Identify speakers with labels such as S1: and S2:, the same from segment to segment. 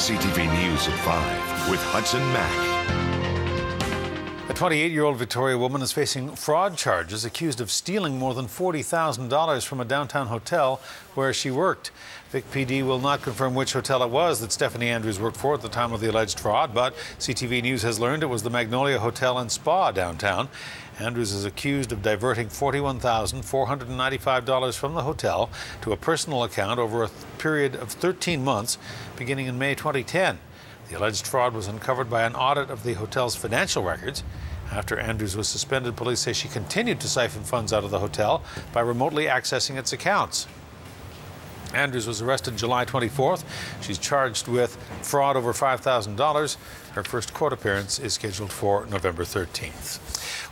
S1: CTV News at 5 with Hudson Mack.
S2: A 28-year-old Victoria woman is facing fraud charges, accused of stealing more than $40,000 from a downtown hotel where she worked. Vic PD will not confirm which hotel it was that Stephanie Andrews worked for at the time of the alleged fraud, but CTV News has learned it was the Magnolia Hotel and Spa downtown. Andrews is accused of diverting $41,495 from the hotel to a personal account over a period of 13 months, beginning in May 2010. The alleged fraud was uncovered by an audit of the hotel's financial records. After Andrews was suspended, police say she continued to siphon funds out of the hotel by remotely accessing its accounts. Andrews was arrested July 24th. She's charged with fraud over $5,000. Her first court appearance is scheduled for November 13th.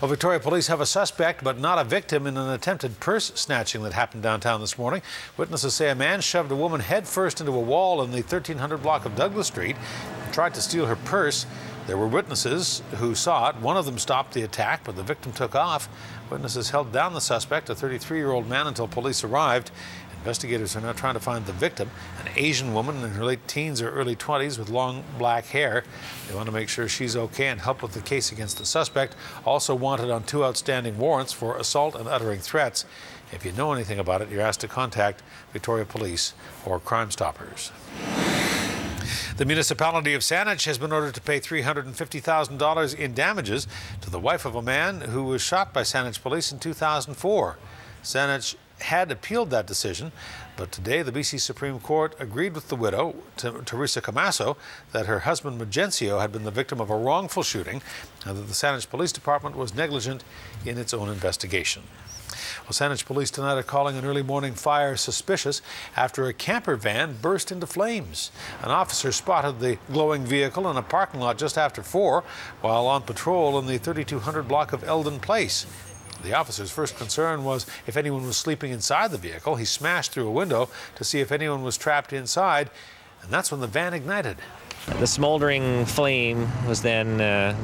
S2: Well, Victoria police have a suspect, but not a victim, in an attempted purse snatching that happened downtown this morning. Witnesses say a man shoved a woman headfirst into a wall in the 1300 block of Douglas Street and tried to steal her purse. There were witnesses who saw it. One of them stopped the attack, but the victim took off. Witnesses held down the suspect, a 33-year-old man, until police arrived. Investigators are now trying to find the victim, an Asian woman in her late teens or early 20s with long black hair. They want to make sure she's okay and help with the case against the suspect, also wanted on 2 outstanding warrants for assault and uttering threats. If you know anything about it, you're asked to contact Victoria Police or Crime Stoppers. The municipality of Saanich has been ordered to pay $350,000 in damages to the wife of a man who was shot by Saanich police in 2004. Saanich had appealed that decision, but today the BC Supreme Court agreed with the widow, Teresa Camasso, that her husband Magencio had been the victim of a wrongful shooting and that the Saanich Police Department was negligent in its own investigation. Well, Saanich police tonight are calling an early morning fire suspicious after a camper van burst into flames. An officer spotted the glowing vehicle in a parking lot just after 4 while on patrol in the 3200 block of Eldon Place. The officer's first concern was if anyone was sleeping inside the vehicle. He smashed through a window to see if anyone was trapped inside, and that's when the van ignited.
S3: The smoldering flame was then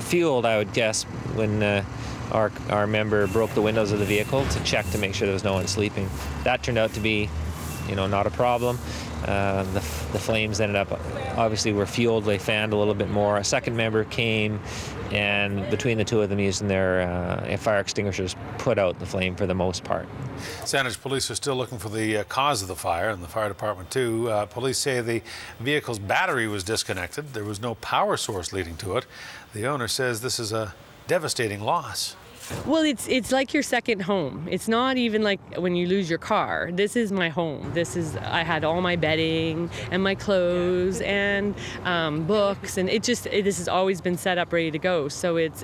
S3: fueled, I would guess, when our member broke the windows of the vehicle to check to make sure there was no one sleeping. That turned out to be, not a problem. The flames ended up, obviously, were fueled. They fanned a little bit more. A second member came, and between the two of them using their fire extinguishers, put out the flame for the most part.
S2: Saanich police are still looking for the cause of the fire, and the fire department too. Police say the vehicle's battery was disconnected. There was no power source leading to it. The owner says this is a devastating loss.
S4: Well, it's like your second home. It's not even like when you lose your car. This is my home. I had all my bedding and my clothes and books, and this has always been set up ready to go. So it's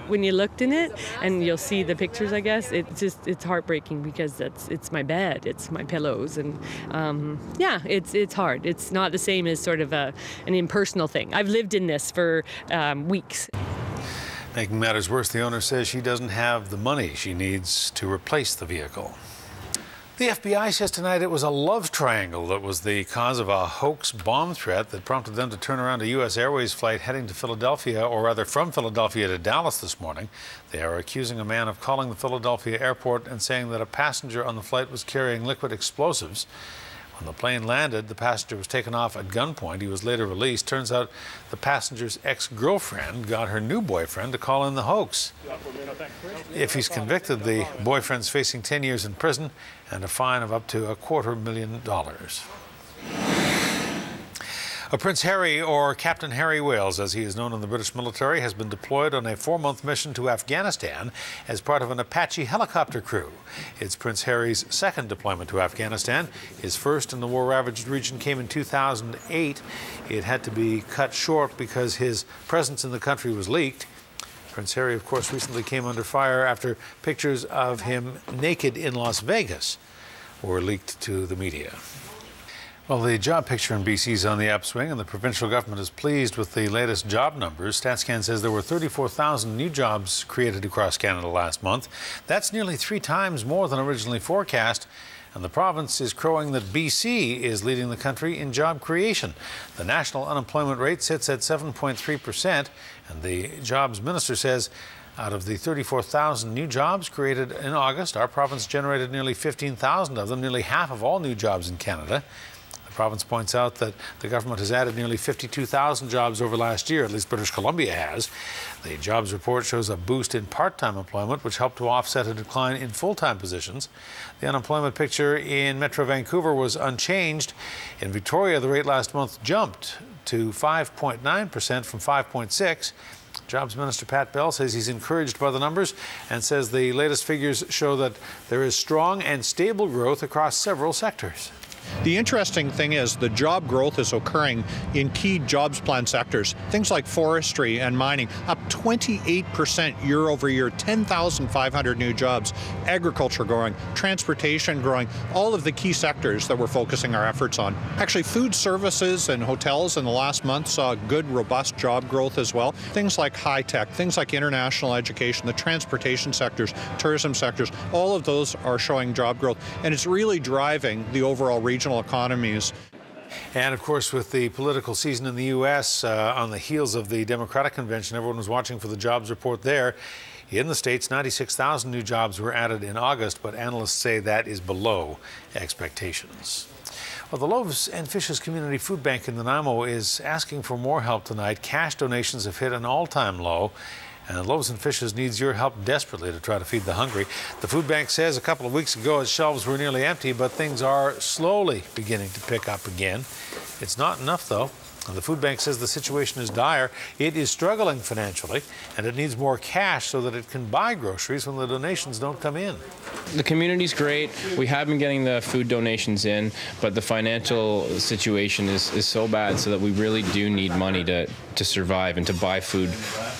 S4: when you looked in it, and you'll see the pictures, I guess, it's heartbreaking because it's my bed, it's my pillows, and yeah, it's hard. It's not the same as sort of an impersonal thing. I've lived in this for weeks.
S2: Making matters worse, the owner says she doesn't have the money she needs to replace the vehicle. The FBI says tonight it was a love triangle that was the cause of a hoax bomb threat that prompted them to turn around a U.S. Airways flight heading to Philadelphia, or rather from Philadelphia to Dallas this morning. They are accusing a man of calling the Philadelphia airport and saying that a passenger on the flight was carrying liquid explosives. When the plane landed, the passenger was taken off at gunpoint. He was later released. Turns out the passenger's ex-girlfriend got her new boyfriend to call in the hoax. If he's convicted, the boyfriend's facing 10 years in prison and a fine of up to $250,000. Prince Harry, or Captain Harry Wales, as he is known in the British military, has been deployed on a 4-month mission to Afghanistan as part of an Apache helicopter crew. It's Prince Harry's second deployment to Afghanistan. His first in the war-ravaged region came in 2008. It had to be cut short because his presence in the country was leaked. Prince Harry, of course, recently came under fire after pictures of him naked in Las Vegas were leaked to the media. Well, the job picture in BC is on the upswing, and the provincial government is pleased with the latest job numbers. StatsCan says there were 34,000 new jobs created across Canada last month. That's nearly 3 times more than originally forecast, and the province is crowing that BC is leading the country in job creation. The national unemployment rate sits at 7.3%, and the jobs minister says out of the 34,000 new jobs created in August, our province generated nearly 15,000 of them, nearly half of all new jobs in Canada. The The province points out that the government has added nearly 52,000 jobs over last year, at least British Columbia has. The jobs report shows a boost in part-time employment, which helped to offset a decline in full-time positions. The unemployment picture in Metro Vancouver was unchanged. In Victoria, the rate last month jumped to 5.9% from 5.6%. Jobs Minister Pat Bell says he's encouraged by the numbers and says the latest figures show that there is strong and stable growth across several sectors.
S5: The interesting thing is the job growth is occurring in key jobs plan sectors, things like forestry and mining, up 28% year over year, 10,500 new jobs, agriculture growing, transportation growing, all of the key sectors that we're focusing our efforts on. Actually, food services and hotels in the last month saw good, robust job growth as well. Things like high tech, things like international education, the transportation sectors, tourism sectors, all of those are showing job growth, and it's really driving the overall regional economies.
S2: And of course, with the political season in the U.S. On the heels of the Democratic convention, everyone was watching for the jobs report there. In the States, 96,000 new jobs were added in August, but analysts say that is below expectations. Well, the Loaves and Fishes Community Food Bank in Nanaimo is asking for more help tonight. Cash donations have hit an all-time low, and Loaves and Fishes needs your help desperately to try to feed the hungry. The food bank says a couple of weeks ago its shelves were nearly empty, but things are slowly beginning to pick up again. It's not enough, though. And the food bank says the situation is dire. It is struggling financially, and it needs more cash so that it can buy groceries when the donations don't come in.
S6: The community's great. We have been getting the food donations in, but the financial situation is so bad so that we really do need money to survive and to buy food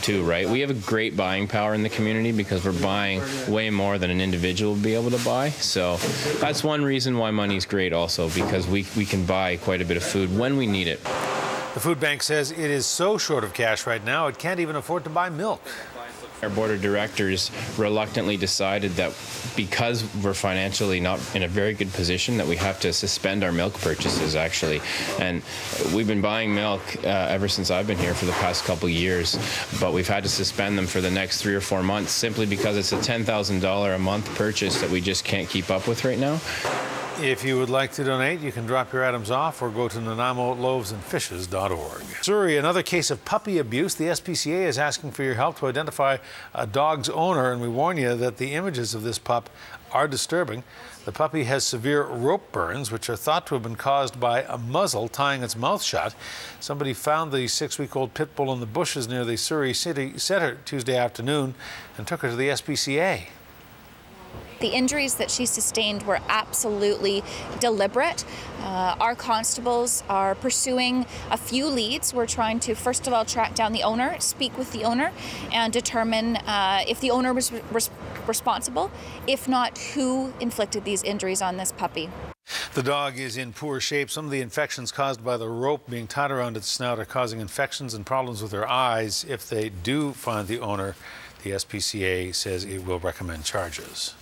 S6: too, right? We have a great buying power in the community because we're buying way more than an individual would be able to buy. So that's one reason why money's great also, because we can buy quite a bit of food when we need it.
S2: The food bank says it is so short of cash right now, it can't even afford to buy milk.
S6: Our board of directors reluctantly decided that because we're financially not in a very good position that we have to suspend our milk purchases, actually. And we've been buying milk ever since I've been here for the past couple of years, but we've had to suspend them for the next 3 or 4 months simply because it's a $10,000 a month purchase that we just can't keep up with right now.
S2: If you would like to donate, you can drop your items off or go to NanaimoLoavesandFishes.org. Surrey, another case of puppy abuse. The SPCA is asking for your help to identify a dog's owner, and we warn you that the images of this pup are disturbing. The puppy has severe rope burns, which are thought to have been caused by a muzzle tying its mouth shut. Somebody found the 6-week-old pit bull in the bushes near the Surrey City Centre Tuesday afternoon and took her to the SPCA.
S7: The injuries that she sustained were absolutely deliberate. Our constables are pursuing a few leads. We're trying to, first of all, track down the owner, speak with the owner, and determine if the owner was responsible. If not, who inflicted these injuries on this puppy.
S2: The dog is in poor shape. Some of the infections caused by the rope being tied around its snout are causing infections and problems with her eyes. If they do find the owner, the SPCA says it will recommend charges.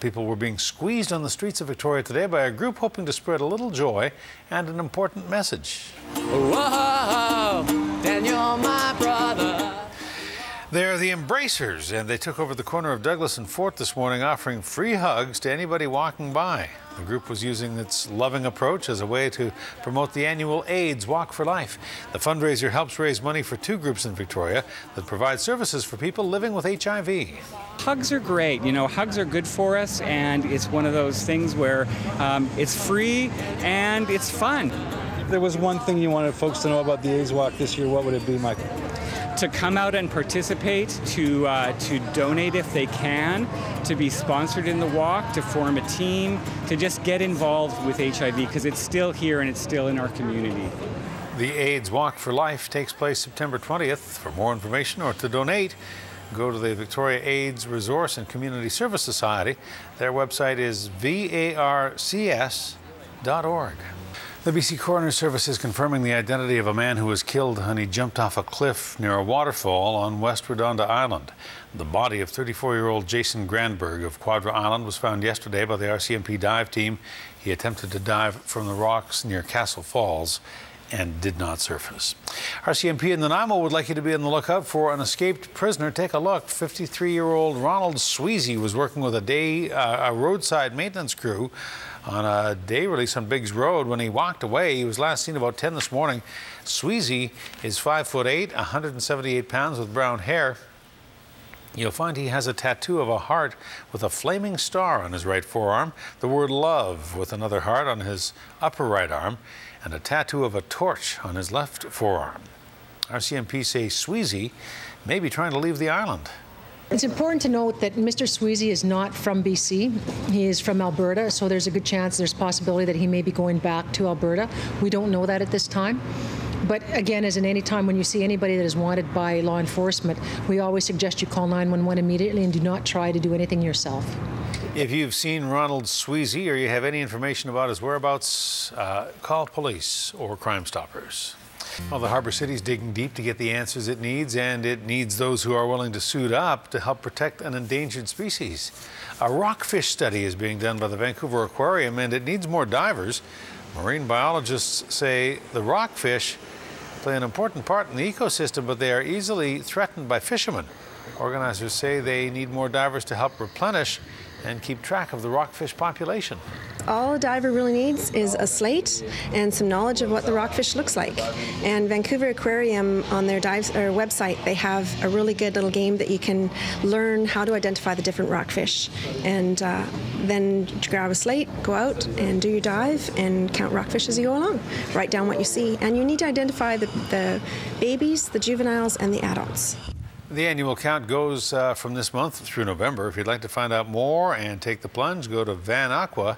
S2: People were being squeezed on the streets of Victoria today by a group hoping to spread a little joy and an important message.
S8: Whoa, then you're my brother.
S2: They're the Embracers, and they took over the corner of Douglas and Fort this morning, offering free hugs to anybody walking by. The group was using its loving approach as a way to promote the annual AIDS Walk for Life. The fundraiser helps raise money for 2 groups in Victoria that provide services for people living with HIV.
S9: Hugs are great. You know, hugs are good for us, and it's one of those things where it's free and it's fun.
S10: If there was one thing you wanted folks to know about the AIDS Walk this year, what would it be, Michael?
S9: To come out and participate, to donate if they can, to be sponsored in the walk, to form a team, to just get involved with HIV because it's still here and it's still in our community.
S2: The AIDS Walk for Life takes place September 20th. For more information or to donate, go to the Victoria AIDS Resource and Community Service Society. Their website is varcs.org. The BC Coroner Service is confirming the identity of a man who was killed when he jumped off a cliff near a waterfall on West Redonda Island. The body of 34-year-old Jason Grandberg of Quadra Island was found yesterday by the RCMP dive team. He attempted to dive from the rocks near Castle Falls and did not surface. RCMP in Nanaimo would like you to be on the lookout for an escaped prisoner. Take a look. 53-year-old Ronald Sweezy was working with a roadside maintenance crew on a day release on Biggs Road. When he walked away, he was last seen about 10 this morning. Sweezy is 5'8", 178 pounds with brown hair. You'll find he has a tattoo of a heart with a flaming star on his right forearm, the word love with another heart on his upper right arm, and a tattoo of a torch on his left forearm. RCMP say Sweezy may be trying to leave the island.
S11: It's important to note that Mr. Sweezy is not from BC. He is from Alberta, so there's a good chance, there's a possibility that he may be going back to Alberta. We don't know that at this time. But again, as in any time when you see anybody that is wanted by law enforcement, we always suggest you call 911 immediately and do not try to do anything yourself.
S2: If you've seen Ronald Sweezy or you have any information about his whereabouts, call police or Crime Stoppers. Well, the Harbour City's digging deep to get the answers it needs, and it needs those who are willing to suit up to help protect an endangered species. A rockfish study is being done by the Vancouver Aquarium, and it needs more divers. Marine biologists say the rockfish play an important part in the ecosystem, but they are easily threatened by fishermen. Organizers say they need more divers to help replenish and keep track of the rockfish population.
S12: All a diver really needs is a slate and some knowledge of what the rockfish looks like. And Vancouver Aquarium, on their website, they have a really good little game that you can learn how to identify the different rockfish. And then grab a slate, go out and do your dive and count rockfish as you go along. Write down what you see. And you need to identify the babies, the juveniles, and the adults.
S2: The annual count goes from this month through November. If you'd like to find out more and take the plunge, go to vanaqua.org.